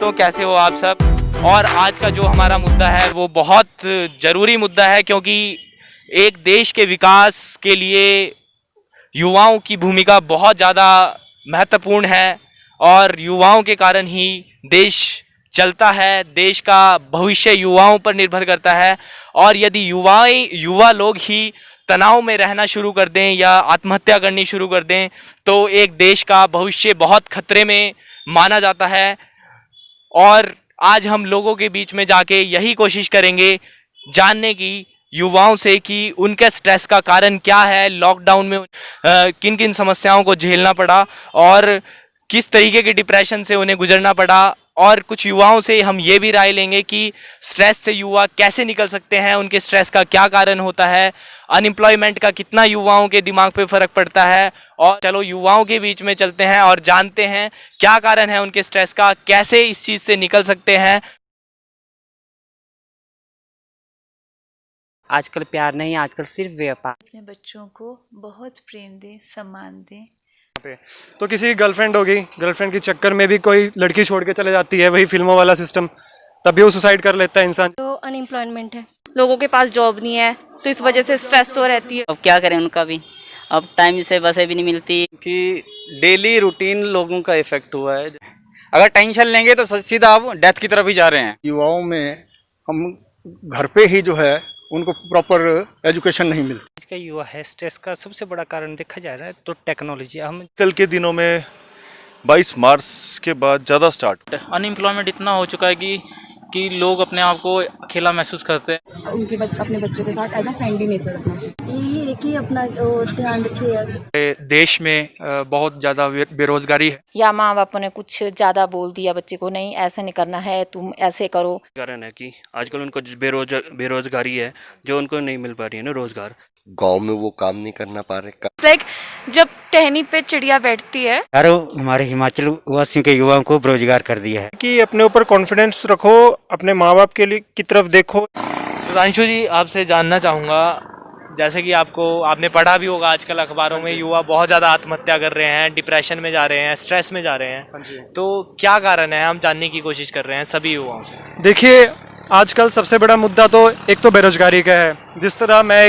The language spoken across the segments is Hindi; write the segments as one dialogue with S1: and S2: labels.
S1: दोस्तों, कैसे हो आप सब। और आज का जो हमारा मुद्दा है वो बहुत ज़रूरी मुद्दा है, क्योंकि एक देश के विकास के लिए युवाओं की भूमिका बहुत ज़्यादा महत्वपूर्ण है और युवाओं के कारण ही देश चलता है। देश का भविष्य युवाओं पर निर्भर करता है और यदि युवा लोग ही तनाव में रहना शुरू कर दें या आत्महत्या करनी शुरू कर दें तो एक देश का भविष्य बहुत खतरे में माना जाता है। और आज हम लोगों के बीच में जाके यही कोशिश करेंगे जानने की युवाओं से कि उनके स्ट्रेस का कारण क्या है, लॉकडाउन में किन किन समस्याओं को झेलना पड़ा और किस तरीके के डिप्रेशन से उन्हें गुजरना पड़ा। और कुछ युवाओं से हम ये भी राय लेंगे कि स्ट्रेस से युवा कैसे निकल सकते हैं, उनके स्ट्रेस का क्या कारण होता है, अनएम्प्लॉयमेंट का कितना युवाओं के दिमाग पे फ़र्क पड़ता है। और चलो युवाओं के बीच में चलते हैं और जानते हैं क्या कारण है उनके स्ट्रेस का, कैसे इस चीज़ से निकल सकते हैं।
S2: आजकल प्यार नहीं, आजकल सिर्फ व्यापार।
S3: अपने बच्चों को बहुत प्रेम दें, सम्मान दें।
S4: तो किसी की गर्लफ्रेंड होगी, गर्लफ्रेंड के चक्कर में भी कोई लड़की छोड़ के चले जाती है, वही फिल्मों वाला सिस्टम, तभी वो सुसाइड कर लेता है इंसान।
S5: तो अनएम्प्लॉयमेंट है, लोगों के पास जॉब नहीं है तो इस वजह से स्ट्रेस तो रहती है।
S2: अब क्या करें, उनका भी अब टाइम से बसें भी नहीं मिलती
S6: कि डेली रूटीन लोगों का इफेक्ट हुआ है। अगर टेंशन लेंगे तो सीधा आप डेथ की तरफ ही जा रहे हैं।
S7: युवाओं में हम घर पे ही जो है उनको प्रॉपर एजुकेशन नहीं मिलती।
S8: आज का युवा है स्ट्रेस का सबसे बड़ा कारण देखा जा रहा है तो टेक्नोलॉजी। हम
S9: कल के दिनों में 22 मार्च के बाद ज़्यादा स्टार्ट
S1: अनएम्प्लॉयमेंट इतना हो चुका है कि लोग अपने आप को अकेला महसूस करते हैं।
S5: अपने बच्चों के साथ एज अ फ्रेंडली नेचर रखना चाहिए। यही है कि अपना ध्यान रखिए।
S10: देश में बहुत ज़्यादा बेरोजगारी है
S11: या माँ बाप ने कुछ ज़्यादा बोल दिया बच्चे को, नहीं ऐसे नहीं करना है, तुम ऐसे करो।
S12: कारण है कि आजकल उनको बेरोजगारी है जो उनको नहीं मिल पा रही है ना रोजगार।
S13: गांव में वो काम नहीं करना पा रहे।
S5: लाइक जब टहनी पे चिड़िया बैठती है।
S14: यार हमारे हिमाचल वासियों के युवाओं को बेरोजगार कर दिया है।
S4: कि अपने ऊपर कॉन्फिडेंस रखो, अपने माँ बाप के लिए की तरफ देखो।
S1: सुधांशु जी, आपसे जानना चाहूँगा, जैसे कि आपने पढ़ा भी होगा आजकल अखबारों में युवा बहुत ज़्यादा आत्महत्या कर रहे हैं, डिप्रेशन में जा रहे हैं, स्ट्रेस में जा रहे हैं, तो क्या कारण है, हम जानने की कोशिश कर रहे हैं सभी युवाओं से।
S4: देखिए, आजकल सबसे बड़ा मुद्दा तो एक तो बेरोजगारी का है। जिस तरह मैं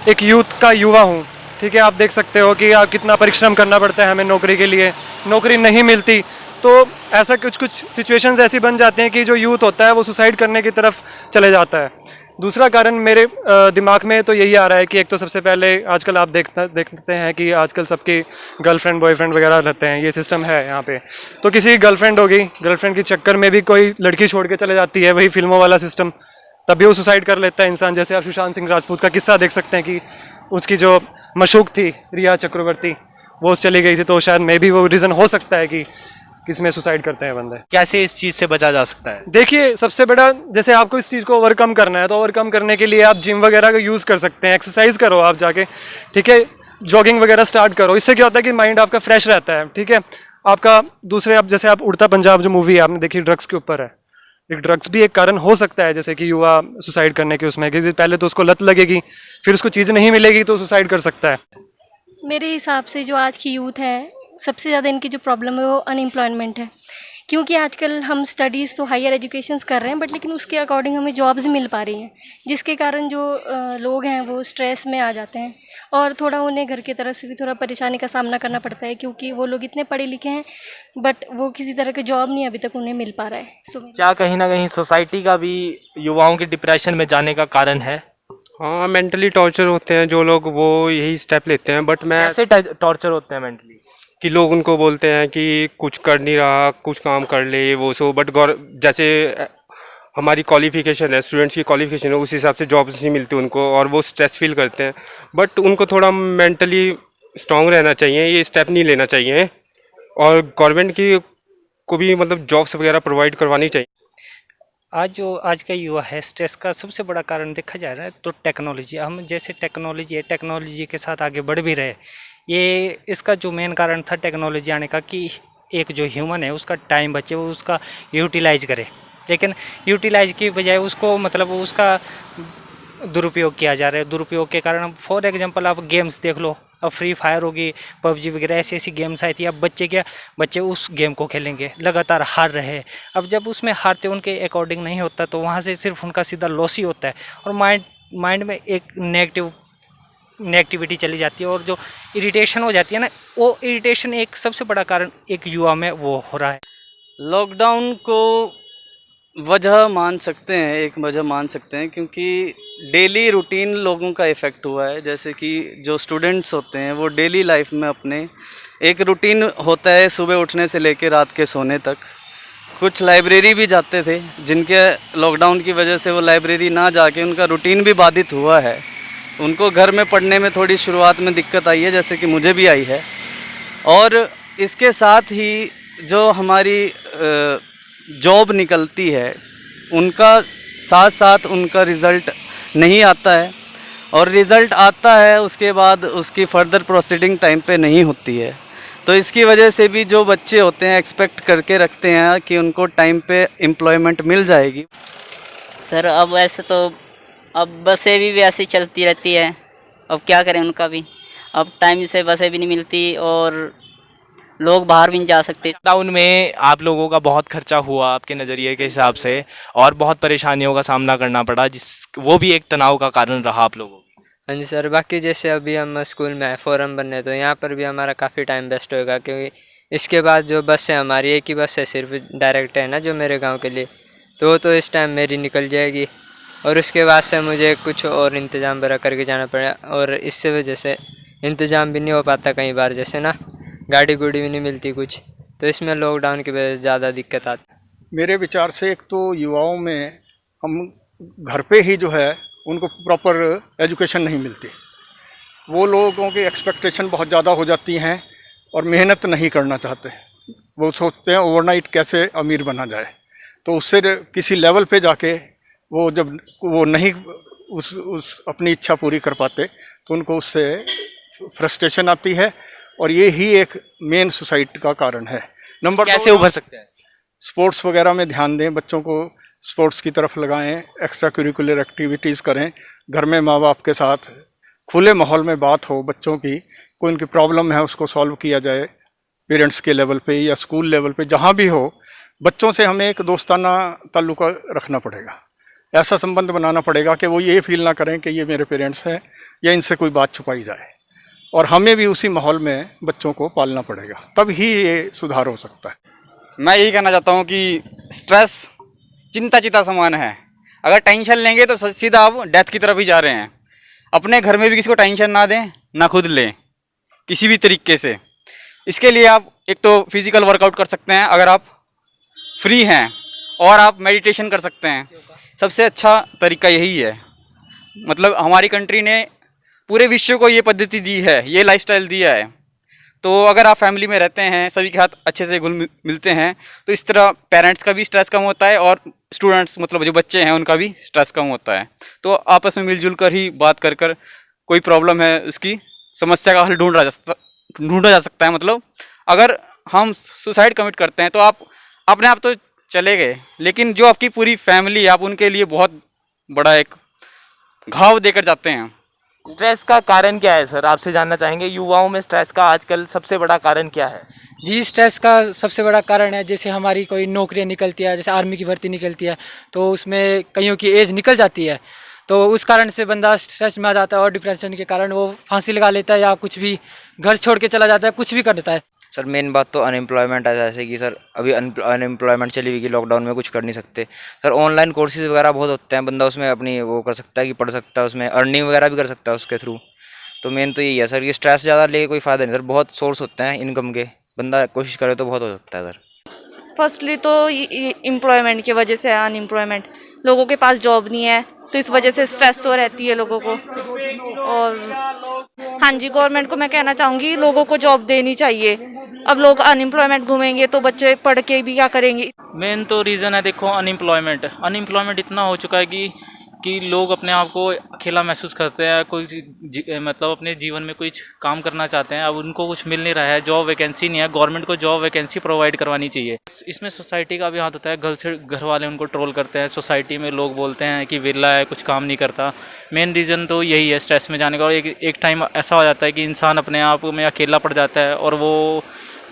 S4: एक यूथ का युवा हूँ, ठीक है, आप देख सकते हो कि आप कितना परिश्रम करना पड़ता है हमें नौकरी के लिए, नौकरी नहीं मिलती तो ऐसा कुछ सिचुएशंस ऐसी बन जाते हैं कि जो यूथ होता है वो सुसाइड करने की तरफ चले जाता है। दूसरा कारण मेरे दिमाग में तो यही आ रहा है कि एक तो सबसे पहले आजकल आप देखते हैं कि आजकल सबकी गर्लफ्रेंड बॉयफ्रेंड वगैरह रहते हैं, ये सिस्टम है यहाँ पे। तो किसी की गर्लफ्रेंड होगी, गर्लफ्रेंड के चक्कर में भी कोई लड़की छोड़ के चले जाती है, वही फिल्मों वाला सिस्टम, तभी वो सुसाइड कर लेता है इंसान। जैसे आप सुशांत सिंह राजपूत का किस्सा देख सकते हैं कि उसकी जो मशूक थी रिया चक्रवर्ती, वो चली गई थी, तो शायद मे भी वो रीज़न हो सकता है कि किसमें सुसाइड करते हैं बंदे।
S1: कैसे इस चीज़ से बचा जा सकता है?
S4: देखिए, सबसे बड़ा, जैसे आपको इस चीज़ को ओवरकम करना है तो ओवरकम करने के लिए आप जिम वगैरह का यूज़ कर सकते हैं, एक्सरसाइज करो आप जाके, ठीक है, जॉगिंग वगैरह स्टार्ट करो। इससे क्या होता है कि माइंड आपका फ्रेश रहता है, ठीक है। आपका दूसरे, आप जैसे आप उड़ता पंजाब जो मूवी है आपने देखी, ड्रग्स के ऊपर है, एक ड्रग्स भी एक कारण हो सकता है, जैसे कि युवा सुसाइड करने के उसमें, क्योंकि पहले तो उसको लत लगेगी, फिर उसको चीज़ नहीं मिलेगी तो सुसाइड कर सकता है।
S5: मेरे हिसाब से जो आज की यूथ है, सबसे ज़्यादा इनकी जो प्रॉब्लम है वो अनएम्प्लॉयमेंट है। क्योंकि आजकल हम स्टडीज़ तो हायर एजुकेशंस कर रहे हैं, बट लेकिन उसके अकॉर्डिंग हमें जॉब्स मिल पा रही हैं, जिसके कारण जो लोग हैं वो स्ट्रेस में आ जाते हैं और थोड़ा उन्हें घर की तरफ से भी थोड़ा परेशानी का सामना करना पड़ता है, क्योंकि वो लोग इतने पढ़े लिखे हैं बट वो किसी तरह के जॉब नहीं अभी तक उन्हें मिल पा रहा है। तो
S1: क्या कहीं ना कहीं सोसाइटी का भी युवाओं के डिप्रेशन में जाने का कारण है?
S10: हाँ, मेंटली टॉर्चर होते हैं जो लोग, वो यही स्टेप लेते हैं। बट मैं
S1: कैसे टॉर्चर होते हैं मेंटली?
S10: कि लोग उनको बोलते हैं कि कुछ कर नहीं रहा, कुछ काम कर ले, वो सो, बट जैसे हमारी क्वालिफिकेशन है, स्टूडेंट्स की क्वालिफिकेशन है, उस हिसाब से जॉब्स नहीं मिलती उनको और वो स्ट्रेस फील करते हैं। बट उनको थोड़ा मेंटली स्ट्रांग रहना चाहिए, ये स्टेप नहीं लेना चाहिए और गवर्नमेंट को भी मतलब जॉब्स वगैरह प्रोवाइड करवानी चाहिए।
S8: आज का युवा है स्ट्रेस का सबसे बड़ा कारण देखा जा रहा है तो टेक्नोलॉजी। हम जैसे टेक्नोलॉजी है, टेक्नोलॉजी के साथ आगे बढ़ भी रहे। ये इसका जो मेन कारण था टेक्नोलॉजी आने का कि एक जो ह्यूमन है उसका टाइम बचे, वो उसका यूटिलाइज करे, लेकिन यूटिलाइज की बजाय उसको मतलब उसका दुरुपयोग किया जा रहा है। दुरुपयोग के कारण फॉर एग्जांपल आप गेम्स देख लो, अब फ्री फायर होगी, पबजी वगैरह ऐसी ऐसी गेम्स आई थी। अब बच्चे उस गेम को खेलेंगे, लगातार हार रहे। अब जब उसमें हारते उनके अकॉर्डिंग नहीं होता तो वहाँ से सिर्फ उनका सीधा लॉस ही होता है और माइंड में एक नेगेटिविटी चली जाती है और जो इरिटेशन हो जाती है ना, वो इरिटेशन एक सबसे बड़ा कारण एक युवा में वो हो रहा है।
S6: लॉकडाउन को वजह मान सकते हैं, एक वजह मान सकते हैं, क्योंकि डेली रूटीन लोगों का इफ़ेक्ट हुआ है। जैसे कि जो स्टूडेंट्स होते हैं वो डेली लाइफ में अपने एक रूटीन होता है, सुबह उठने से लेकर रात के सोने तक। कुछ लाइब्रेरी भी जाते थे, जिनके लॉकडाउन की वजह से वो लाइब्रेरी ना जाके उनका रूटीन भी बाधित हुआ है। उनको घर में पढ़ने में थोड़ी शुरुआत में दिक्कत आई है, जैसे कि मुझे भी आई है। और इसके साथ ही जो हमारी जॉब निकलती है उनका साथ साथ उनका रिज़ल्ट नहीं आता है, और रिज़ल्ट आता है उसके बाद उसकी फर्दर प्रोसीडिंग टाइम पे नहीं होती है। तो इसकी वजह से भी जो बच्चे होते हैं एक्सपेक्ट करके रखते हैं कि उनको टाइम पे एम्प्लॉयमेंट मिल जाएगी।
S2: सर अब ऐसे तो अब बसें भी वैसे ही चलती रहती है, अब क्या करें उनका भी। अब टाइम से बसें भी नहीं मिलती और लोग बाहर भी नहीं जा सकते।
S1: लॉकडाउन में आप लोगों का बहुत खर्चा हुआ आपके नज़रिए के हिसाब से, और बहुत परेशानियों का सामना करना पड़ा, वो भी एक तनाव का कारण रहा आप लोगों को।
S15: हाँ जी सर, बाकी जैसे अभी हम स्कूल में फॉरम बनने, तो यहाँ पर भी हमारा काफ़ी टाइम वेस्ट होगा, क्योंकि इसके बाद जो बस है हमारी, एक ही बस है सिर्फ डायरेक्ट है ना जो मेरे गाँव के लिए, तो इस टाइम मेरी निकल जाएगी और उसके बाद से मुझे कुछ और इंतज़ाम वगैरह करके जाना पड़ेगा, और इससे वजह से इंतज़ाम भी नहीं हो पाता कई बार, जैसे ना गाड़ी गुड़ी भी नहीं मिलती कुछ, तो इसमें लॉकडाउन की वजह से ज़्यादा दिक्कत आती।
S7: मेरे विचार से एक तो युवाओं में हम घर पे ही जो है उनको प्रॉपर एजुकेशन नहीं मिलती। वो लोगों की एक्सपेक्टेशन बहुत ज़्यादा हो जाती हैं और मेहनत नहीं करना चाहते। वो सोचते हैं ओवरनाइट कैसे अमीर बना जाए, तो उससे किसी लेवल पे जाके वो जब वो नहीं उस अपनी इच्छा पूरी कर पाते तो उनको उससे फ्रस्ट्रेशन आती है, और ये ही एक मेन सुसाइड का कारण है। नंबर
S1: कैसे उभर सकते हैं?
S7: स्पोर्ट्स वगैरह में ध्यान दें, बच्चों को स्पोर्ट्स की तरफ लगाएं, एक्स्ट्रा करिकुलर एक्टिविटीज़ करें, घर में माँ बाप के साथ खुले माहौल में बात हो, बच्चों की कोई उनकी प्रॉब्लम है उसको सॉल्व किया जाए, पेरेंट्स के लेवल पे या स्कूल लेवल पे जहाँ भी हो। बच्चों से हमें एक दोस्ताना ताल्लुक़ रखना पड़ेगा, ऐसा संबंध बनाना पड़ेगा कि वो ये फील ना करें कि ये मेरे पेरेंट्स हैं या इनसे कोई बात छुपाई जाए, और हमें भी उसी माहौल में बच्चों को पालना पड़ेगा, तब ही ये सुधार हो सकता है।
S6: मैं यही कहना चाहता हूँ कि स्ट्रेस चिंता समान है। अगर टेंशन लेंगे तो सीधा आप डेथ की तरफ ही जा रहे हैं। अपने घर में भी किसी को टेंशन ना दें, ना खुद लें किसी भी तरीके से। इसके लिए आप एक तो फिज़िकल वर्कआउट कर सकते हैं अगर आप फ्री हैं, और आप मेडिटेशन कर सकते हैं। सबसे अच्छा तरीका यही है। मतलब हमारी कंट्री ने पूरे विश्व को ये पद्धति दी है, ये लाइफस्टाइल दिया है। तो अगर आप फैमिली में रहते हैं, सभी के साथ अच्छे से घुल मिलते हैं, तो इस तरह पेरेंट्स का भी स्ट्रेस कम होता है और स्टूडेंट्स मतलब जो बच्चे हैं उनका भी स्ट्रेस कम होता है। तो आपस में मिलजुल कर ही बात कर कोई प्रॉब्लम है उसकी समस्या का हल ढूंढा जा सकता है। मतलब अगर हम सुसाइड कमिट करते हैं तो आप अपने आप तो चले गए, लेकिन जो आपकी पूरी फैमिली, आप उनके लिए बहुत बड़ा एक घाव देकर जाते हैं।
S1: स्ट्रेस का कारण क्या है सर, आपसे जानना चाहेंगे। युवाओं में स्ट्रेस का आजकल सबसे बड़ा कारण क्या है?
S16: जी, स्ट्रेस का सबसे बड़ा कारण है, जैसे हमारी कोई नौकरियां निकलती है, जैसे आर्मी की भर्ती निकलती है, तो उसमें कईयों की एज निकल जाती है, तो उस कारण से बंदा स्ट्रेस में आ जाता है और डिप्रेशन के कारण वो फांसी लगा लेता है या कुछ भी घर छोड़ के चला जाता है, कुछ भी कर देता है।
S15: सर मेन बात तो अनएम्प्लॉयमेंट है, जैसे कि सर अभी अनएम्प्लॉयमेंट चली हुई कि लॉकडाउन में कुछ कर नहीं सकते। सर ऑनलाइन कोर्सेज वगैरह बहुत होते हैं, बंदा उसमें अपनी वो कर सकता है कि पढ़ सकता है, उसमें अर्निंग वगैरह भी कर सकता है उसके थ्रू। तो मेन तो यही है सर, ये स्ट्रेस ज़्यादा लेके कोई फ़ायदा नहीं सर। बहुत सोर्स होते हैं इनकम के, बंदा कोशिश करे तो बहुत हो सकता है सर।
S17: फर्स्टली तो एम्प्लॉयमेंट की वजह से अनएम्प्लॉयमेंट, लोगों के पास जॉब नहीं है तो इस वजह से स्ट्रेस तो रहती है लोगों को। और हाँ जी, गवर्नमेंट को मैं कहना चाहूँगी लोगों को जॉब देनी चाहिए। अब लोग अनएम्प्लॉयमेंट घूमेंगे तो बच्चे पढ़ के भी क्या करेंगे।
S18: मेन तो रीज़न है देखो अनएम्प्लॉयमेंट इतना हो चुका है कि
S12: कि लोग अपने आप को अकेला महसूस करते हैं, कोई मतलब अपने जीवन में कुछ काम करना चाहते हैं, अब उनको कुछ मिल नहीं रहा है, जॉब वैकेंसी नहीं है, गवर्नमेंट को जॉब वैकेंसी प्रोवाइड करवानी चाहिए। इसमें सोसाइटी का भी हाथ होता है, घर वाले उनको ट्रोल करते हैं, सोसाइटी में लोग बोलते हैं कि विरला है, कुछ काम नहीं करता। मेन रीज़न तो यही है स्ट्रेस में जाने का। और एक टाइम ऐसा हो जाता है कि इंसान अपने आप में अकेला पड़ जाता है और वो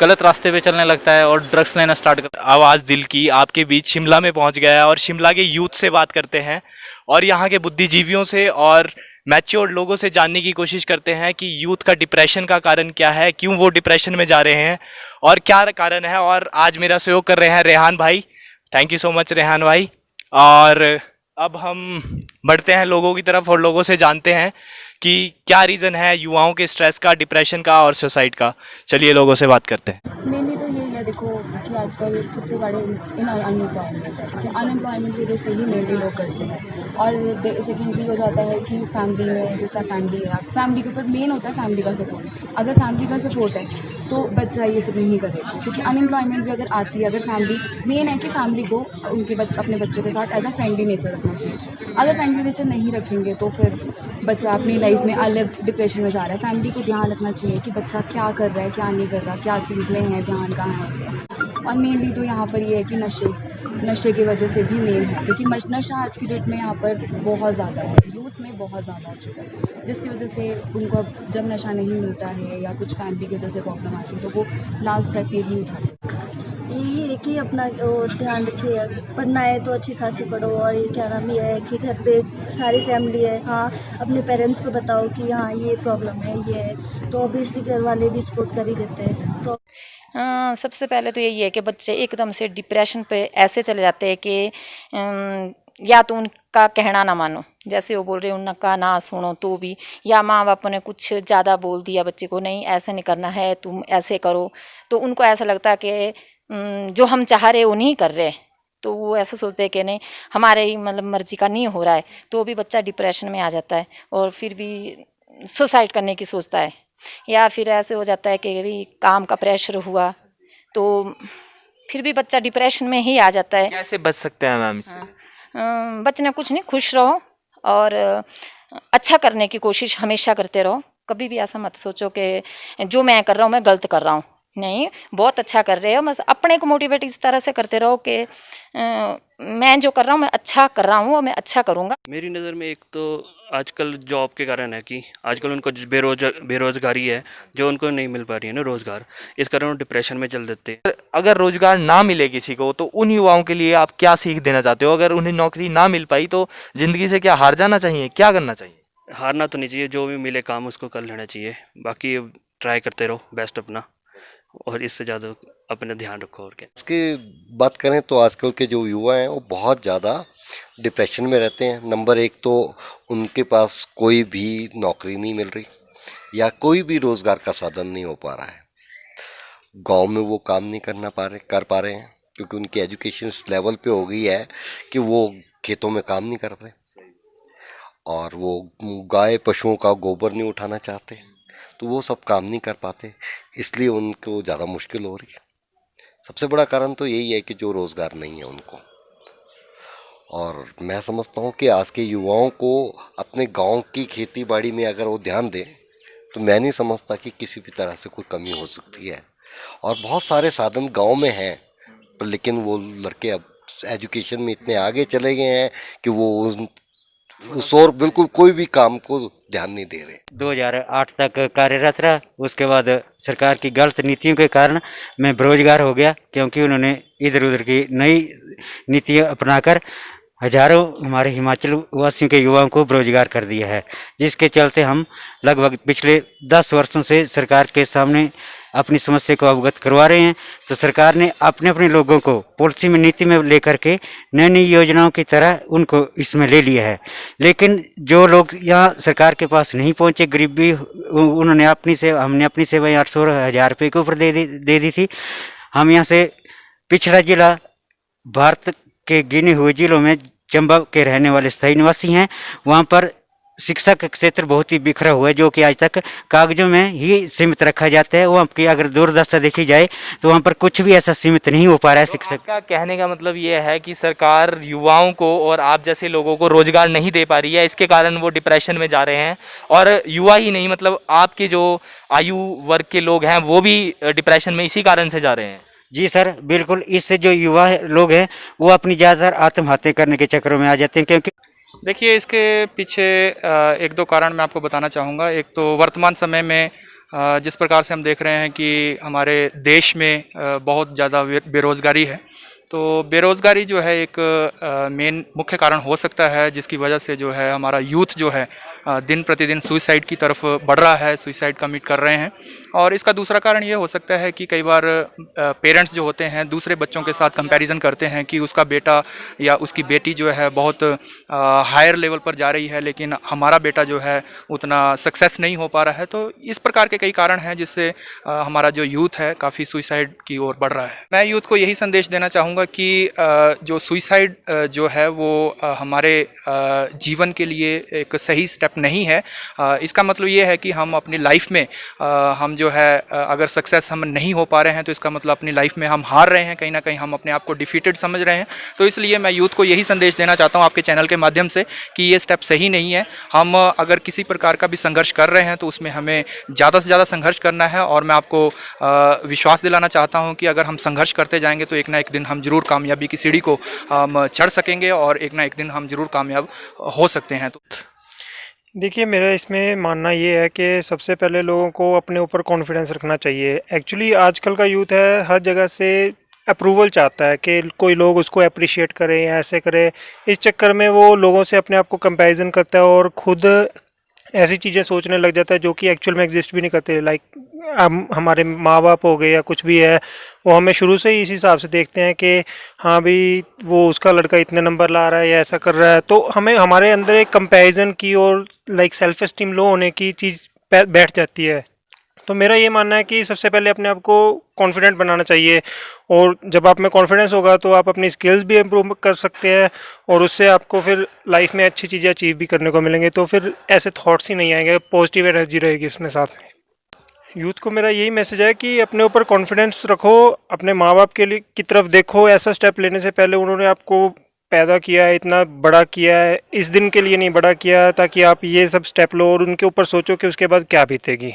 S12: गलत रास्ते पे चलने लगता है और ड्रग्स लेना स्टार्ट करता है। आवाज़ दिल की आपके बीच शिमला में पहुंच गया है और शिमला के यूथ से बात करते हैं और यहाँ के बुद्धिजीवियों से और मैच्योर लोगों से जानने की कोशिश करते हैं कि यूथ का डिप्रेशन का कारण क्या है, क्यों वो डिप्रेशन में जा रहे हैं और क्या कारण है। और आज मेरा सहयोग कर रहे हैं रेहान भाई। Thank you so much Rehan भाई। और अब हम बढ़ते हैं लोगों की तरफ और लोगों से जानते हैं कि क्या रीज़न है युवाओं के स्ट्रेस का, डिप्रेशन का और सुसाइड का। चलिए लोगों से बात करते हैं।
S18: मेनली तो यही है, देखो कि आजकल सबसे बड़े अनएम्प्लॉयमेंट है, क्योंकि अनएम्प्लॉयमेंट की वजह से ही मेनली लोग करते हैं। और सेकेंडली हो जाता है कि फैमिली में, जैसा फैमिली है, फैमिली के ऊपर मेन होता है फैमिली का सपोर्ट। अगर फैमिली का सपोर्ट है तो बच्चा ये सब नहीं करेगा, क्योंकि अनएम्प्लॉयमेंट भी अगर आती है, अगर फैमिली मेन है कि फैमिली को उनके अपने बच्चों के साथ एज अ फ्रेंडली नेचर रखना चाहिए। अगर फ्रेंडली नेचर नहीं रखेंगे तो फिर बच्चा अपनी लाइफ में अलग डिप्रेशन में जा रहा है। फैमिली को ध्यान रखना चाहिए कि बच्चा क्या कर रहा है, क्या नहीं कर रहा, क्या चीज़ में है, ध्यान कहाँ है उसका। और मेनली तो यहाँ पर ये है कि नशे की वजह से भी मेन है, क्योंकि नशा आज की डेट में यहाँ पर बहुत ज़्यादा है, यूथ में बहुत ज़्यादा हो चुका है, जिसकी वजह से उनको अब जब नशा नहीं मिलता है या कुछ फैमिली की वजह से प्रॉब्लम आती है तो वो लास्ट स्टेप ये ही उठाते हैं।
S19: यही है कि अपना ध्यान रखिए, पढ़ना है तो अच्छी खासी पढ़ो। और ये क्या नाम, ये है कि घर पे सारी फैमिली है, हाँ अपने पेरेंट्स को बताओ कि हाँ ये प्रॉब्लम है, ये है, तो ऑब्वियसली घर वाले भी सपोर्ट कर ही देते हैं। तो
S11: सबसे पहले तो यही है कि बच्चे एकदम से डिप्रेशन पे ऐसे चले जाते हैं कि या तो उनका कहना ना मानो, जैसे वो बोल रहे हैं उनका ना सुनो तो भी, या माँ बाप ने कुछ ज़्यादा बोल दिया बच्चे को, नहीं ऐसे नहीं करना है, तुम ऐसे करो, तो उनको ऐसा लगता है कि जो हम चाह रहे वो नहीं कर रहे, तो वो ऐसा सोचते हैं कि नहीं हमारे ही मतलब मर्जी का नहीं हो रहा है, तो भी बच्चा डिप्रेशन में आ जाता है और फिर भी सुसाइड करने की सोचता है। या फिर ऐसे हो जाता है कि भी काम का प्रेशर हुआ तो फिर भी बच्चा डिप्रेशन में ही आ जाता है।
S1: कैसे बच सकते हैं मैम इससे?
S11: बचना कुछ नहीं, खुश रहो और अच्छा करने की कोशिश हमेशा करते रहो। कभी भी ऐसा मत सोचो कि जो मैं कर रहा हूँ मैं गलत कर रहा हूँ, नहीं बहुत अच्छा कर रहे हो, बस अपने को मोटिवेट इस तरह से करते रहो कि मैं जो कर रहा हूँ मैं अच्छा कर रहा हूँ और मैं अच्छा करूँगा।
S12: मेरी नज़र में एक तो आजकल जॉब के कारण है कि आजकल उनको बेरोजगारी है जो उनको नहीं मिल पा रही है ना रोज़गार, इस कारण वो डिप्रेशन में चल देते हैं।
S1: अगर रोजगार ना मिले किसी को तो उन युवाओं के लिए आप क्या सीख देना चाहते हो? अगर उन्हें नौकरी ना मिल पाई तो ज़िंदगी से क्या हार जाना चाहिए, क्या करना चाहिए?
S12: हारना तो नहीं चाहिए, जो भी मिले काम उसको कर लेना चाहिए, बाकी ट्राई करते रहो बेस्ट अपना, और इससे ज़्यादा अपना ध्यान रखो। और क्या
S13: इसकी बात करें तो आजकल के जो युवा हैं वो बहुत ज़्यादा डिप्रेशन में रहते हैं। नंबर एक तो उनके पास कोई भी नौकरी नहीं मिल रही या कोई भी रोज़गार का साधन नहीं हो पा रहा है। गांव में वो काम नहीं कर पा रहे हैं क्योंकि उनकी एजुकेशन इस लेवल पे हो गई है कि वो खेतों में काम नहीं कर रहे और वो गाय पशुओं का गोबर नहीं उठाना चाहते, तो वो सब काम नहीं कर पाते, इसलिए उनको ज़्यादा मुश्किल हो रही है। सबसे बड़ा कारण तो यही है कि जो रोज़गार नहीं है उनको। और मैं समझता हूँ कि आज के युवाओं को अपने गांव की खेती बाड़ी में अगर वो ध्यान दें तो मैं नहीं समझता कि किसी भी तरह से कोई कमी हो सकती है। और बहुत सारे साधन गांव में हैं, पर लेकिन वो लड़के अब एजुकेशन में इतने आगे चले गए हैं कि वो उस और बिल्कुल कोई भी काम को ध्यान नहीं दे रहे।
S14: 2008 तक कार्यरत रहा, उसके बाद सरकार की गलत नीतियों के कारण मैं बेरोजगार हो गया, क्योंकि उन्होंने इधर उधर की नई नीतियां अपनाकर हजारों हमारे हिमाचल वासियों के युवाओं को बेरोजगार कर दिया है, जिसके चलते हम लगभग पिछले 10 वर्षों से सरकार के सामने अपनी समस्या को अवगत करवा रहे हैं। तो सरकार ने अपने अपने लोगों को पॉलिसी में, नीति में लेकर के नई नई योजनाओं की तरह उनको इसमें ले लिया है। लेकिन जो लोग यहाँ सरकार के पास नहीं पहुँचे, गरीब भी, हमने अपनी सेवाएँ 800 और 1000 रुपये के ऊपर दे दी थी। हम यहाँ से पिछड़ा जिला भारत के गिने हुए जिलों में चंबा के रहने वाले स्थायी निवासी हैं। वहाँ पर शिक्षा का क्षेत्र बहुत ही बिखरा हुआ है, जो कि आज तक कागजों में ही सीमित रखा जाता है। वहाँ की अगर दुर्दशा देखी जाए तो वहाँ पर कुछ भी ऐसा सीमित नहीं हो पा रहा है शिक्षक
S1: का कहने का मतलब ये है कि सरकार युवाओं को और आप जैसे लोगों को रोजगार नहीं दे पा रही है, इसके कारण वो डिप्रेशन में जा रहे हैं। और युवा ही नहीं, मतलब आपके जो आयु वर्ग के लोग हैं वो भी डिप्रेशन में इसी कारण से जा रहे हैं।
S14: जी सर, बिल्कुल। इससे जो युवा लोग हैं वो अपनी ज़्यादातर आत्महत्या करने के चक्करों में आ जाते हैं, क्योंकि
S20: देखिए इसके पीछे एक दो कारण मैं आपको बताना चाहूँगा। एक तो वर्तमान समय में जिस प्रकार से हम देख रहे हैं कि हमारे देश में बहुत ज़्यादा बेरोज़गारी है, तो बेरोज़गारी जो है एक मेन मुख्य कारण हो सकता है, जिसकी वजह से जो है हमारा यूथ जो है दिन प्रतिदिन सुइसाइड की तरफ बढ़ रहा है, सुइसाइड कमिट कर रहे हैं। और इसका दूसरा कारण ये हो सकता है कि कई बार पेरेंट्स जो होते हैं दूसरे बच्चों के साथ कंपैरिजन करते हैं कि उसका बेटा या उसकी बेटी जो है बहुत हायर लेवल पर जा रही है, लेकिन हमारा बेटा जो है उतना सक्सेस नहीं हो पा रहा है। तो इस प्रकार के कई कारण हैं जिससे हमारा जो यूथ है काफ़ी सुइसाइड की ओर बढ़ रहा है। मैं यूथ को यही संदेश देना चाहूँगा कि जो सुइसाइड जो है वो हमारे जीवन के लिए एक सही स्टेप नहीं है। इसका मतलब ये है कि हम अपनी लाइफ में हम जो है अगर सक्सेस हम नहीं हो पा रहे हैं तो इसका मतलब अपनी लाइफ में हम हार रहे हैं, कहीं ना कहीं हम अपने आप को डिफीटेड समझ रहे हैं। तो इसलिए मैं यूथ को यही संदेश देना चाहता हूँ आपके चैनल के माध्यम से कि ये स्टेप सही नहीं है। हम अगर किसी प्रकार का भी संघर्ष कर रहे हैं तो उसमें हमें ज़्यादा से ज़्यादा संघर्ष करना है। और मैं आपको विश्वास दिलाना चाहता हूँ कि अगर हम संघर्ष करते जाएंगे तो एक ना एक दिन हम जरूर कामयाबी की सीढ़ी को हम चढ़ सकेंगे और एक ना एक दिन हम जरूर कामयाब हो सकते हैं। तो
S4: देखिए, मेरा इसमें मानना ये है कि सबसे पहले लोगों को अपने ऊपर कॉन्फिडेंस रखना चाहिए। एक्चुअली आजकल का यूथ है हर जगह से अप्रूवल चाहता है कि कोई लोग उसको अप्रिशिएट करें या ऐसे करें। इस चक्कर में वो लोगों से अपने आप को कंपैरिजन करता है और ख़ुद ऐसी चीज़ें सोचने लग जाता है जो कि एक्चुअल में एग्जिस्ट भी नहीं करते। लाइक हमारे माँ बाप हो गए या कुछ भी है, वो हमें शुरू से ही इस हिसाब से देखते हैं कि हाँ भी वो उसका लड़का इतने नंबर ला रहा है या ऐसा कर रहा है, तो हमें हमारे अंदर एक कंपैरिजन की और लाइक सेल्फ एस्टीम लो होने की चीज़ बैठ जाती है। तो मेरा ये मानना है कि सबसे पहले अपने आप को कॉन्फिडेंट बनाना चाहिए, और जब आप में कॉन्फिडेंस होगा तो आप अपनी स्किल्स भी इम्प्रूव कर सकते हैं और उससे आपको फिर लाइफ में अच्छी चीज़ें अचीव भी करने को मिलेंगे। तो फिर ऐसे थॉट्स ही नहीं आएंगे, पॉजिटिव एनर्जी रहेगी उसमें साथ में। यूथ को मेरा यही मैसेज है कि अपने ऊपर कॉन्फिडेंस रखो, अपने माँ बाप के लिए की तरफ देखो। ऐसा स्टेप लेने से पहले उन्होंने आपको पैदा किया है, इतना बड़ा किया है, इस दिन के लिए नहीं बड़ा किया ताकि आप ये सब स्टेप लो और उनके ऊपर सोचो कि उसके बाद क्या बीतेगी।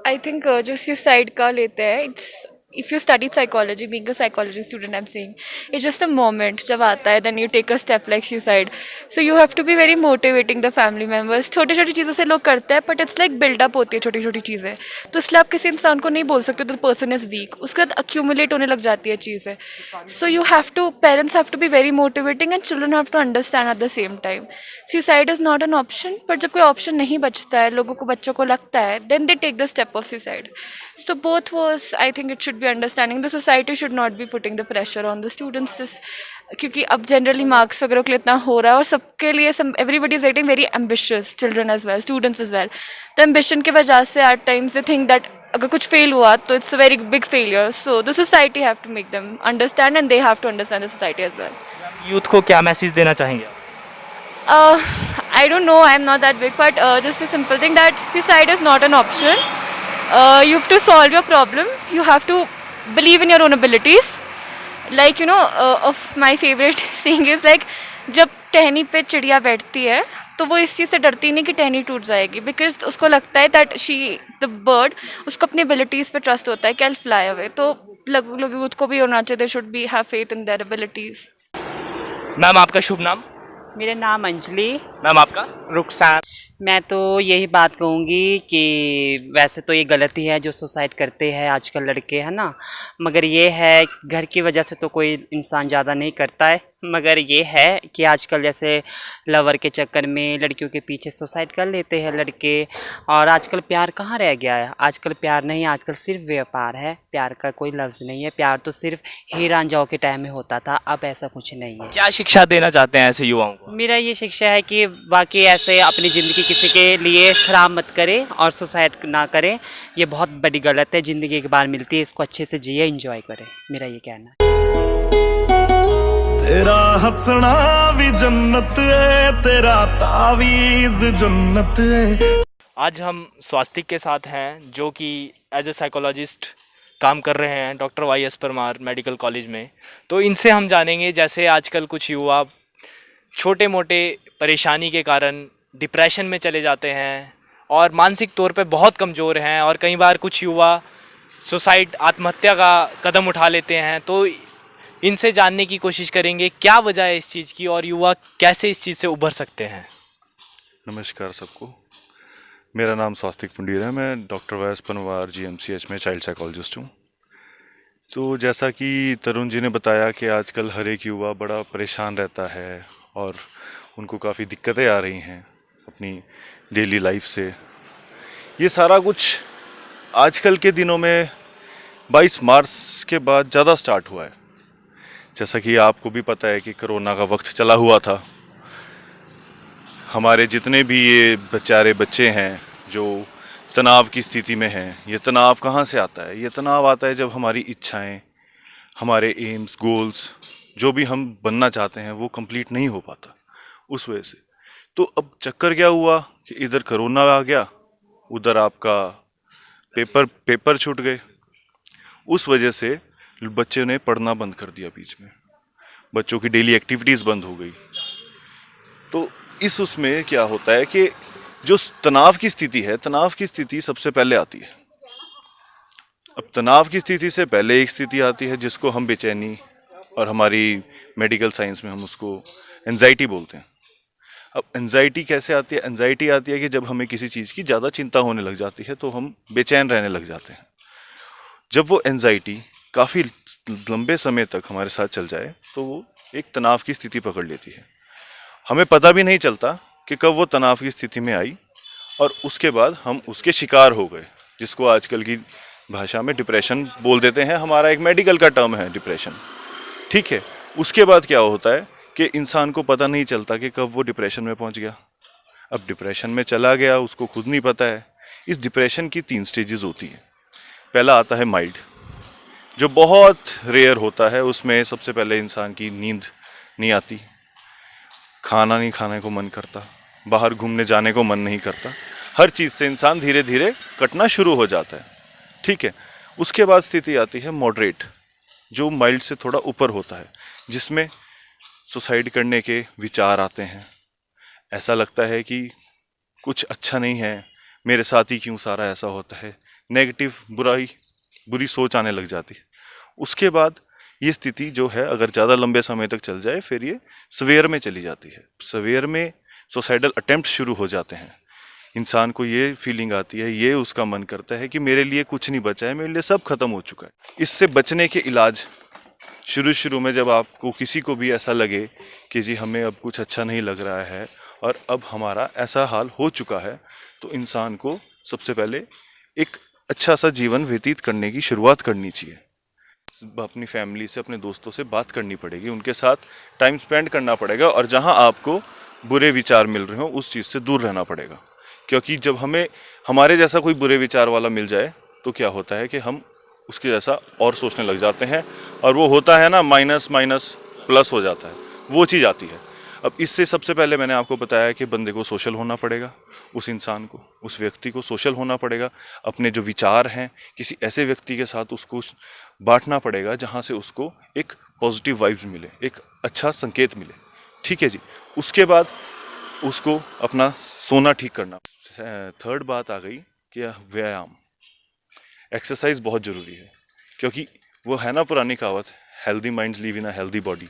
S17: आई थिंक जो सुसाइड का लेते हैं, it's if you study psychology, being a psychology student, I'm saying it's just a moment जब आता है, then you take a step like suicide. So you have to be very motivating the family members. छोटी छोटी चीज़ों से लोग करते हैं but it's like build up होती है छोटी छोटी चीज़ें, तो इसलिए आप किसी इंसान को नहीं बोल सकते the person is weak, उसके बाद accumulate होने लग जाती है चीज़ें. So you have to, parents have to be very motivating and children have to understand at the same time. Suicide is not an option, but जब कोई option नहीं बचता है, लोगों को बच्चों को लगता है, then they take the step of suicide. So both was, I think it should be understanding. The society should not be putting the pressure on the students. This, क्योंकि अब जनरली मार्क्स वगैरह के लिए इतना हो रहा है और सबके लिए everybody is getting very ambitious, children as well, students as well. तो ambition की वजह से at times they think that अगर कुछ fail हुआ तो it's a very big failure. So the society have to make them understand and they have to understand the society as well.
S1: Youth को क्या मैसेज देना चाहेंगे?
S17: I don't know, I'm not that big, but just a simple thing that suicide is not an option. You have to solve your problem. You have to believe in your own abilities. Like, you know, of my favorite saying is like, जब टहनी पे चिड़िया बैठती है तो वो इस चीज़ से डरती नहीं कि टहनी टूट जाएगी, बिकॉज उसको लगता है that she, the bird, उसको अपनी abilities पे ट्रस्ट होता है कि I'll fly away. तो लोग उसको भी होना चाहिए, they should be have faith in their abilities.
S1: Ma'am आपका शुभ नाम?
S21: मेरा नाम अंजलि।
S1: मैम आपका?
S21: रुखसार। मैं तो यही बात कहूँगी कि वैसे तो ये गलती है जो सुसाइड करते हैं आजकल लड़के, है ना, मगर ये है घर की वजह से तो कोई इंसान ज़्यादा नहीं करता है, मगर ये है कि आजकल जैसे लवर के चक्कर में लड़कियों के पीछे सुसाइड कर लेते हैं लड़के। और आजकल प्यार कहाँ रह गया है, आजकल प्यार नहीं, आजकल सिर्फ व्यापार है, प्यार का कोई लफ्ज़ नहीं है। प्यार तो सिर्फ हीर रांझाओं के टाइम में होता था, अब ऐसा कुछ नहीं है।
S1: क्या शिक्षा देना चाहते हैं ऐसे युवाओं को?
S21: मेरा ये शिक्षा है कि वाकई ऐसे अपनी ज़िंदगी किसी के लिए खराब मत करें और सुसाइड ना करें, ये बहुत बड़ी गलत है। ज़िंदगी एक बार मिलती है, इसको अच्छे से जिए, एंजॉय करें, मेरा ये कहना है।
S3: तेरा हंसना भी जन्नत है, तेरा तावीज़ जन्नत है।
S1: आज हम स्वास्तिक के साथ हैं जो कि एज ए साइकोलॉजिस्ट काम कर रहे हैं डॉक्टर वाई.एस. परमार मेडिकल कॉलेज में। तो इनसे हम जानेंगे जैसे आजकल कुछ युवा छोटे मोटे परेशानी के कारण डिप्रेशन में चले जाते हैं और मानसिक तौर पे बहुत कमज़ोर हैं, और कई बार कुछ युवा सुसाइड आत्महत्या का कदम उठा लेते हैं। तो इनसे जानने की कोशिश करेंगे क्या वजह है इस चीज़ की और युवा कैसे इस चीज़ से उभर सकते हैं।
S9: नमस्कार सबको, मेरा नाम स्वास्तिक पुंडीर है। मैं डॉक्टर वाई.एस. परमार GMCH में चाइल्ड साइकोलॉजिस्ट हूँ। तो जैसा कि तरुण जी ने बताया कि आजकल हर एक युवा बड़ा परेशान रहता है और उनको काफ़ी दिक्कतें आ रही हैं अपनी डेली लाइफ से। ये सारा कुछ आजकल के दिनों में 22 मार्च के बाद ज़्यादा स्टार्ट हुआ है। जैसा कि आपको भी पता है कि कोरोना का वक्त चला हुआ था। हमारे जितने भी ये बेचारे बच्चे हैं जो तनाव की स्थिति में हैं, ये तनाव कहाँ से आता है? ये तनाव आता है जब हमारी इच्छाएं, हमारे एम्स, गोल्स, जो भी हम बनना चाहते हैं वो कंप्लीट नहीं हो पाता उस वजह से। तो अब चक्कर क्या हुआ कि इधर कोरोना आ गया, उधर आपका पेपर छूट गए। उस वजह से बच्चे ने पढ़ना बंद कर दिया, बीच में बच्चों की डेली एक्टिविटीज़ बंद हो गई। तो इस उसमें क्या होता है कि जो तनाव की स्थिति है, तनाव की स्थिति सबसे पहले आती है। अब तनाव की स्थिति से पहले एक स्थिति आती है जिसको हम बेचैनी, और हमारी मेडिकल साइंस में हम उसको एंजाइटी बोलते हैं। अब एंजाइटी कैसे आती है? एंजाइटी आती है कि जब हमें किसी चीज़ की ज़्यादा चिंता होने लग जाती है तो हम बेचैन रहने लग जाते हैं। जब वो एंजाइटी काफ़ी लंबे समय तक हमारे साथ चल जाए तो वो एक तनाव की स्थिति पकड़ लेती है। हमें पता भी नहीं चलता कि कब वो तनाव की स्थिति में आई और उसके बाद हम उसके शिकार हो गए, जिसको आजकल की भाषा में डिप्रेशन बोल देते हैं। हमारा एक मेडिकल का टर्म है डिप्रेशन, ठीक है। उसके बाद क्या होता है कि इंसान को पता नहीं चलता कि कब वो डिप्रेशन में पहुंच गया। अब डिप्रेशन में चला गया, उसको खुद नहीं पता है। इस डिप्रेशन की 3 स्टेजेस होती हैं। पहला आता है माइल्ड, जो बहुत रेयर होता है। उसमें सबसे पहले इंसान की नींद नहीं आती, खाना नहीं खाने को मन करता, बाहर घूमने जाने को मन नहीं करता, हर चीज़ से इंसान धीरे धीरे कटना शुरू हो जाता है, ठीक है। उसके बाद स्थिति आती है मॉडरेट, जो माइल्ड से थोड़ा ऊपर होता है, जिसमें सुसाइड करने के विचार आते हैं। ऐसा लगता है कि कुछ अच्छा नहीं है, मेरे साथ ही क्यों सारा ऐसा होता है। नेगेटिव बुरी सोच आने लग जाती है। उसके बाद ये स्थिति जो है अगर ज़्यादा लंबे समय तक चल जाए फिर ये सवेयर में चली जाती है। सवेयर में सुसाइडल अटेम्प्ट शुरू हो जाते हैं। इंसान को ये फीलिंग आती है, ये उसका मन करता है कि मेरे लिए कुछ नहीं बचा है, मेरे लिए सब खत्म हो चुका है। इससे बचने के इलाज शुरू में जब आपको किसी को भी ऐसा लगे कि जी हमें अब कुछ अच्छा नहीं लग रहा है और अब हमारा ऐसा हाल हो चुका है, तो इंसान को सबसे पहले एक अच्छा सा जीवन व्यतीत करने की शुरुआत करनी चाहिए। अपनी फैमिली से, अपने दोस्तों से बात करनी पड़ेगी, उनके साथ टाइम स्पेंड करना पड़ेगा, और जहां आपको बुरे विचार मिल रहे हो उस चीज़ से दूर रहना पड़ेगा। क्योंकि जब हमें हमारे जैसा कोई बुरे विचार वाला मिल जाए तो क्या होता है कि हम उसके जैसा और सोचने लग जाते हैं, और वो होता है ना माइनस प्लस हो जाता है, वो चीज़ आती है। अब इससे सबसे पहले मैंने आपको बताया कि बंदे को सोशल होना पड़ेगा, उस इंसान को, उस व्यक्ति को सोशल होना पड़ेगा। अपने जो विचार हैं किसी ऐसे व्यक्ति के साथ उसको बांटना पड़ेगा जहाँ से उसको एक पॉजिटिव वाइब्स मिले, एक अच्छा संकेत मिले, ठीक है जी। उसके बाद उसको अपना सोना ठीक करना। थर्ड बात आ गई कि व्यायाम, एक्सरसाइज बहुत ज़रूरी है, क्योंकि वो है ना पुरानी कहावत, healthy minds live in a healthy body.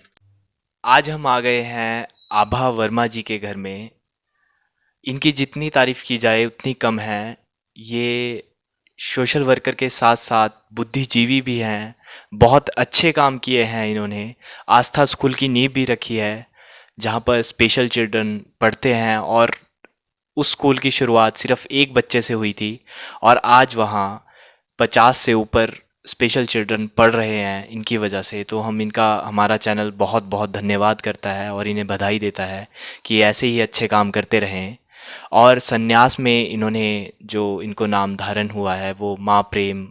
S1: आज हम आ गए हैं आभा वर्मा जी के घर में। इनकी जितनी तारीफ़ की जाए उतनी कम है। ये सोशल वर्कर के साथ साथ बुद्धिजीवी भी हैं। बहुत अच्छे काम किए हैं इन्होंने। आस्था स्कूल की नींव भी रखी है जहाँ पर स्पेशल चिल्ड्रन पढ़ते हैं, और उस स्कूल की शुरुआत सिर्फ एक बच्चे से हुई थी और आज वहाँ 50 से ऊपर स्पेशल चिल्ड्रन पढ़ रहे हैं इनकी वजह से। तो हमारा चैनल बहुत बहुत धन्यवाद करता है और इन्हें बधाई देता है कि ऐसे ही अच्छे काम करते रहें। और संन्यास में इन्होंने जो इनको नाम धारण हुआ है वो माँ प्रेम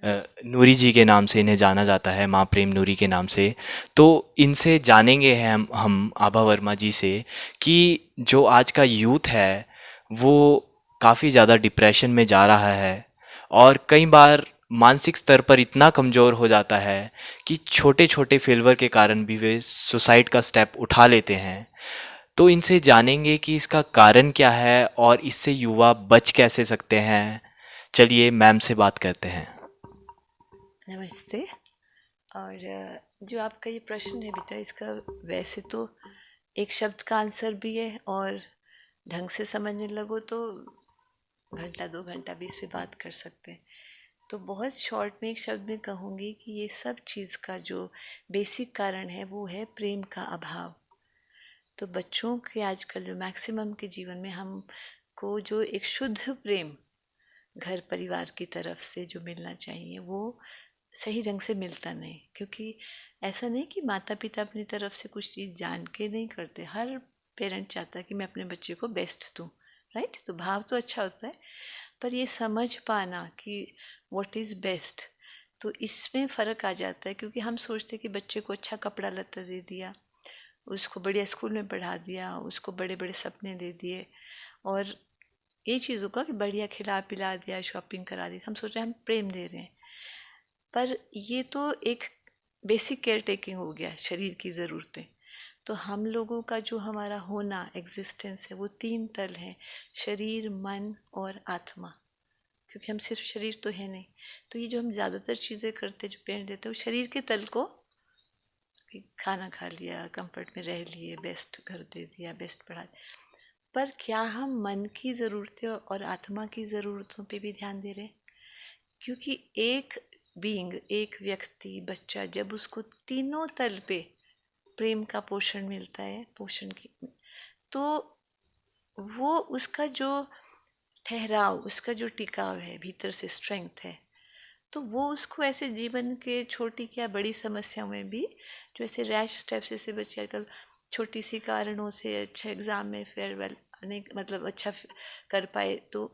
S1: नूरी जी के नाम से इन्हें जाना जाता है, माँ प्रेम नूरी के नाम से। तो इनसे जानेंगे हम आभा वर्मा जी से कि जो आज का यूथ है वो काफ़ी ज़्यादा डिप्रेशन में जा रहा है और कई बार मानसिक स्तर पर इतना कमज़ोर हो जाता है कि छोटे छोटे फेल्यूर के कारण भी वे सुसाइड का स्टेप उठा लेते हैं। तो इनसे जानेंगे कि इसका कारण क्या है और इससे युवा बच कैसे सकते हैं। चलिए मैम से बात करते हैं।
S5: नमस्ते। और जो आपका ये प्रश्न है बेटा, इसका वैसे तो एक शब्द का आंसर भी है और ढंग से समझने लगो तो घंटा 2 घंटा भी इस पे बात कर सकते हैं। तो बहुत शॉर्ट में एक शब्द में कहूँगी कि ये सब चीज़ का जो बेसिक कारण है वो है प्रेम का अभाव। तो बच्चों के आजकल जो मैक्सिमम के जीवन में हमको जो एक शुद्ध प्रेम घर परिवार की तरफ से जो मिलना चाहिए वो सही ढंग से मिलता नहीं। क्योंकि ऐसा नहीं कि माता पिता अपनी तरफ से कुछ चीज़ जान के नहीं करते, हर पेरेंट चाहता है कि मैं अपने बच्चे को बेस्ट दूँ, राइट। तो भाव तो अच्छा होता है, पर ये समझ पाना कि व्हाट इज़ बेस्ट, तो इसमें फ़र्क आ जाता है। क्योंकि हम सोचते कि बच्चे को अच्छा कपड़ा लत्ता दे दिया, उसको बढ़िया स्कूल में पढ़ा दिया, उसको बड़े बड़े सपने दे दिए और ये चीज़ों का कि बढ़िया खिला पिला दिया, शॉपिंग करा दी, हम सोच रहे हैं हम प्रेम दे रहे हैं। पर ये तो एक बेसिक केयर टेकिंग हो गया, शरीर की ज़रूरतें। तो हम लोगों का जो हमारा होना, एग्जिस्टेंस है, वो 3 तल हैं, शरीर, मन और आत्मा। क्योंकि हम सिर्फ शरीर तो है नहीं। तो ये जो हम ज़्यादातर चीज़ें करते, जो पेरेंट देते हैं, वो शरीर के तल को, खाना खा लिया, कंफर्ट में रह लिए, बेस्ट घर दे दिया, बेस्ट पढ़ा दिया। पर क्या हम मन की ज़रूरतें और आत्मा की ज़रूरतों पे भी ध्यान दे रहे हैं? क्योंकि एक बीइंग, एक व्यक्ति, बच्चा, जब उसको तीनों तल पे प्रेम का पोषण मिलता है, पोषण की, तो वो उसका जो ठहराव, उसका जो टिकाव है, भीतर से स्ट्रेंथ है, तो वो उसको ऐसे जीवन के छोटी क्या बड़ी समस्याओं में भी, जो ऐसे रैश स्टेप्स जैसे बच्चे आजकल छोटी सी कारणों से अच्छा एग्ज़ाम में फेयरवेल नहीं, मतलब अच्छा कर पाए तो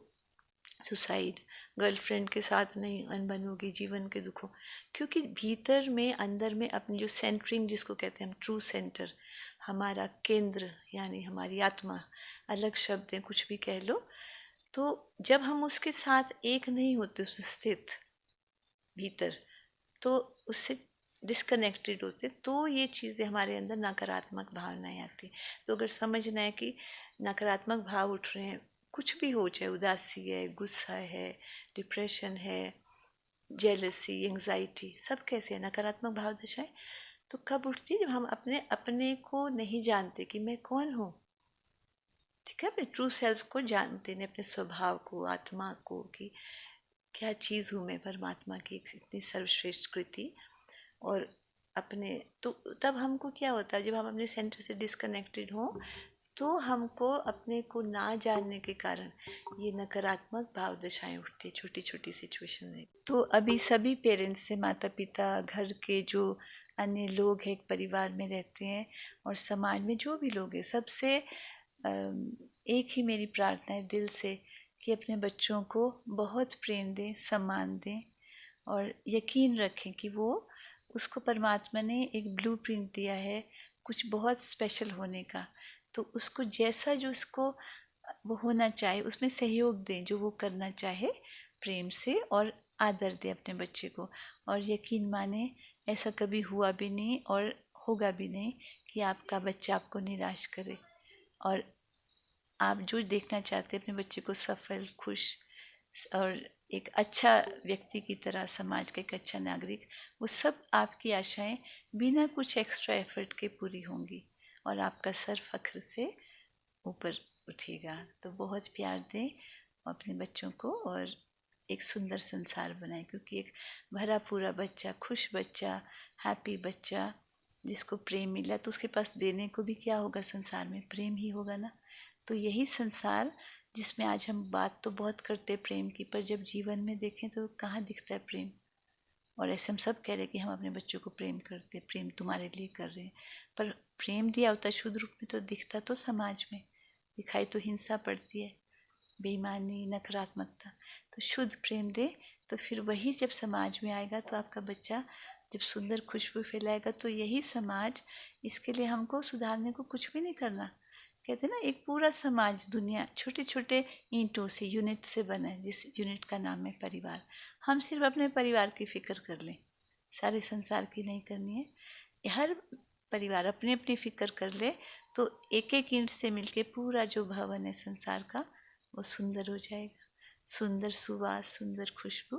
S5: सुसाइड, गर्लफ्रेंड के साथ नहीं अनबन होगी, जीवन के दुखों, क्योंकि भीतर में, अंदर में अपनी जो सेंटरिंग जिसको कहते हैं हम, ट्रू सेंटर, हमारा केंद्र यानी हमारी आत्मा, अलग शब्द है कुछ भी कह लो, तो जब हम उसके साथ एक नहीं होते, उसमें स्थित भीतर, तो उससे डिस्कनेक्टेड होते, तो ये चीज़ें हमारे अंदर नकारात्मक भावनाएं आती। तो अगर समझना है कि नकारात्मक भाव उठ रहे हैं, कुछ भी हो, चाहे उदासी है, गुस्सा है, डिप्रेशन है, जेलसी, एंग्जाइटी, सब कैसे है नकारात्मक भाव दशाएं, तो कब उठती है? जब हम अपने को नहीं जानते कि मैं कौन हूँ, ठीक है, अपने ट्रू सेल्फ को जानते नहीं, अपने स्वभाव को, आत्मा को, कि क्या चीज़ हूँ मैं, परमात्मा की एक इतनी सर्वश्रेष्ठ कृति। और अपने तो तब हमको क्या होता है, जब हम अपने सेंटर से डिस्कनेक्टेड हों, तो हमको अपने को ना जानने के कारण ये नकारात्मक भाव दशाएं उठती है छोटी छोटी सिचुएशन में। तो अभी सभी पेरेंट्स से, माता पिता, घर के जो अन्य लोग हैं, एक परिवार में रहते हैं, और समाज में जो भी लोग हैं, सबसे एक ही मेरी प्रार्थना है दिल से कि अपने बच्चों को बहुत प्रेम दें, सम्मान दें, और यकीन रखें कि वो, उसको परमात्मा ने एक ब्लूप्रिंट दिया है कुछ बहुत स्पेशल होने का, तो उसको जैसा जो उसको वो होना चाहे उसमें सहयोग दें, जो वो करना चाहे प्रेम से, और आदर दें अपने बच्चे को। और यकीन माने ऐसा कभी हुआ भी नहीं और होगा भी नहीं कि आपका बच्चा आपको निराश करे, और आप जो देखना चाहते हैं अपने बच्चे को सफल, खुश और एक अच्छा व्यक्ति की तरह, समाज का एक अच्छा नागरिक, वो सब आपकी आशाएं बिना कुछ एक्स्ट्रा एफर्ट के पूरी होंगी और आपका सर फख्र से ऊपर उठेगा। तो बहुत प्यार दें अपने बच्चों को और एक सुंदर संसार बनाएं, क्योंकि एक भरा पूरा बच्चा, खुश बच्चा, हैप्पी बच्चा, जिसको प्रेम मिला, तो उसके पास देने को भी क्या होगा संसार में? प्रेम ही होगा ना। तो यही संसार जिसमें आज हम बात तो बहुत करते प्रेम की, पर जब जीवन में देखें तो कहाँ दिखता है प्रेम। और ऐसे हम सब कह रहे हैं कि हम अपने बच्चों को प्रेम करते, प्रेम तुम्हारे लिए कर रहे हैं, पर प्रेम दिया होता शुद्ध रूप में तो दिखता तो समाज में, दिखाई तो हिंसा पड़ती है, बेईमानी, नकारात्मकता। तो शुद्ध प्रेम दे तो फिर वही जब समाज में आएगा तो आपका बच्चा जब सुंदर खुशबू फैलाएगा, तो यही समाज, इसके लिए हमको सुधारने को कुछ भी नहीं करना। कहते हैं ना, एक पूरा समाज, दुनिया छोटे छोटे ईंटों से, यूनिट से बना है, जिस यूनिट का नाम है परिवार। हम सिर्फ अपने परिवार की फिक्र कर लें, सारे संसार की नहीं करनी है। हर परिवार अपनी अपनी फिक्र कर ले तो एक एक ईंट से मिलके पूरा जो भवन है संसार का, वो सुंदर हो जाएगा। सुंदर सुवास, सुंदर खुशबू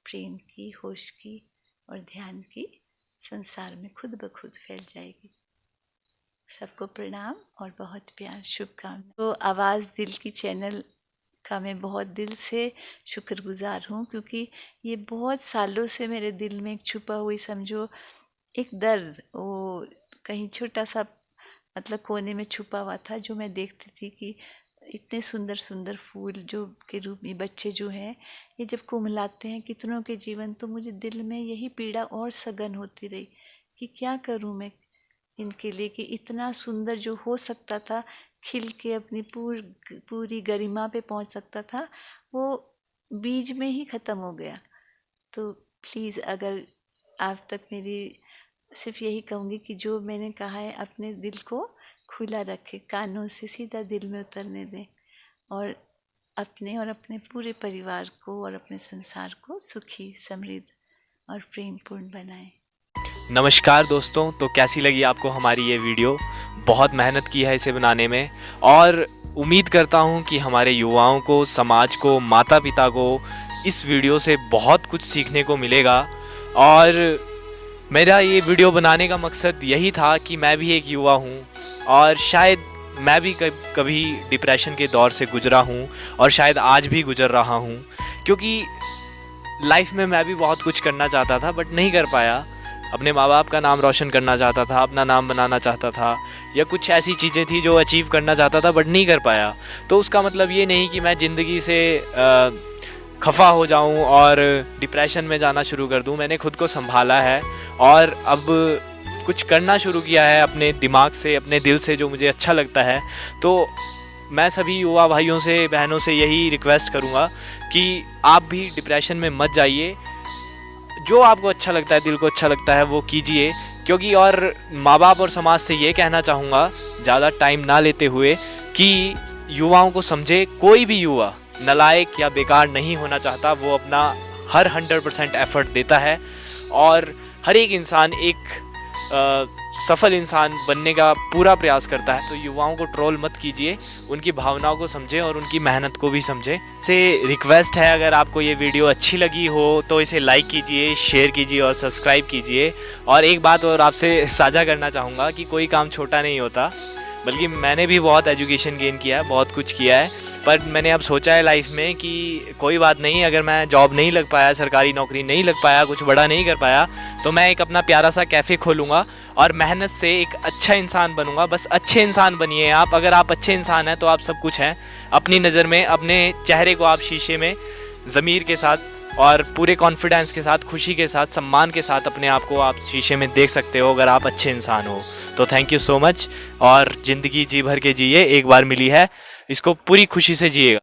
S5: प्रेम की, होश की और ध्यान की संसार में खुद ब खुद फैल जाएगी। सबको प्रणाम और बहुत प्यार, शुभकामनाएं। तो आवाज़ दिल की चैनल का मैं बहुत दिल से शुक्रगुजार हूँ, क्योंकि ये बहुत सालों से मेरे दिल में एक छुपा हुई, समझो एक दर्द, वो कहीं छोटा सा मतलब कोने में छुपा हुआ था, जो मैं देखती थी कि इतने सुंदर सुंदर फूल जो के रूप में बच्चे जो हैं, ये जब कुमलाते हैं कितनों के जीवन, तो मुझे दिल में यही पीड़ा और सघन होती रही कि क्या करूं मैं इनके लिए, कि इतना सुंदर जो हो सकता था, खिल के अपनी पूरी गरिमा पे पहुंच सकता था, वो बीज में ही ख़त्म हो गया। तो प्लीज़, अगर आप तक मेरी सिर्फ यही कहूँगी कि जो मैंने कहा है अपने दिल को खुला रखें, कानों से सीधा दिल में उतरने दें, और अपने पूरे परिवार को और अपने संसार को सुखी, समृद्ध और प्रेमपूर्ण बनाएं।
S1: नमस्कार दोस्तों, तो कैसी लगी आपको हमारी ये वीडियो? बहुत मेहनत की है इसे बनाने में, और उम्मीद करता हूँ कि हमारे युवाओं को, समाज को, माता पिता को इस वीडियो से बहुत कुछ सीखने को मिलेगा। और मेरा ये वीडियो बनाने का मकसद यही था कि मैं भी एक युवा हूँ, और शायद मैं भी कभी डिप्रेशन के दौर से गुजरा हूँ, और शायद आज भी गुजर रहा हूँ, क्योंकि लाइफ में मैं भी बहुत कुछ करना चाहता था बट नहीं कर पाया। अपने माँ बाप का नाम रोशन करना चाहता था, अपना नाम बनाना चाहता था, या कुछ ऐसी चीज़ें थी जो अचीव करना चाहता था बट नहीं कर पाया। तो उसका मतलब ये नहीं कि मैं ज़िंदगी से खफा हो जाऊं और डिप्रेशन में जाना शुरू कर दूं। मैंने खुद को संभाला है और अब कुछ करना शुरू किया है अपने दिमाग से, अपने दिल से, जो मुझे अच्छा लगता है। तो मैं सभी युवा भाइयों से, बहनों से यही रिक्वेस्ट करूंगा कि आप भी डिप्रेशन में मत जाइए। जो आपको अच्छा लगता है, दिल को अच्छा लगता है, वो कीजिए। क्योंकि और माँ बाप और समाज से ये कहना चाहूँगा, ज़्यादा टाइम ना लेते हुए, कि युवाओं को समझे। कोई भी युवा नालायक या बेकार नहीं होना चाहता, वो अपना हर 100% एफर्ट देता है, और हर एक इंसान एक सफल इंसान बनने का पूरा प्रयास करता है। तो युवाओं को ट्रोल मत कीजिए, उनकी भावनाओं को समझें और उनकी मेहनत को भी समझें। से रिक्वेस्ट है, अगर आपको ये वीडियो अच्छी लगी हो तो इसे लाइक कीजिए, शेयर कीजिए और सब्सक्राइब कीजिए। और एक बात और आपसे साझा करना चाहूँगा कि कोई काम छोटा नहीं होता, बल्कि मैंने भी बहुत एजुकेशन गेन किया है, बहुत कुछ किया है, पर मैंने अब सोचा है लाइफ में कि कोई बात नहीं, अगर मैं जॉब नहीं लग पाया, सरकारी नौकरी नहीं लग पाया, कुछ बड़ा नहीं कर पाया, तो मैं एक अपना प्यारा सा कैफ़े खोलूँगा और मेहनत से एक अच्छा इंसान बनूंगा। बस अच्छे इंसान बनिए आप। अगर आप अच्छे इंसान हैं तो आप सब कुछ हैं अपनी नज़र में। अपने चेहरे को आप शीशे में ज़मीर के साथ और पूरे कॉन्फिडेंस के साथ, खुशी के साथ, सम्मान के साथ अपने आप को आप शीशे में देख सकते हो, अगर आप अच्छे इंसान हो तो। Thank you so much. और ज़िंदगी जी भर के जिए, एक बार मिली है, इसको पूरी खुशी से जिएगा।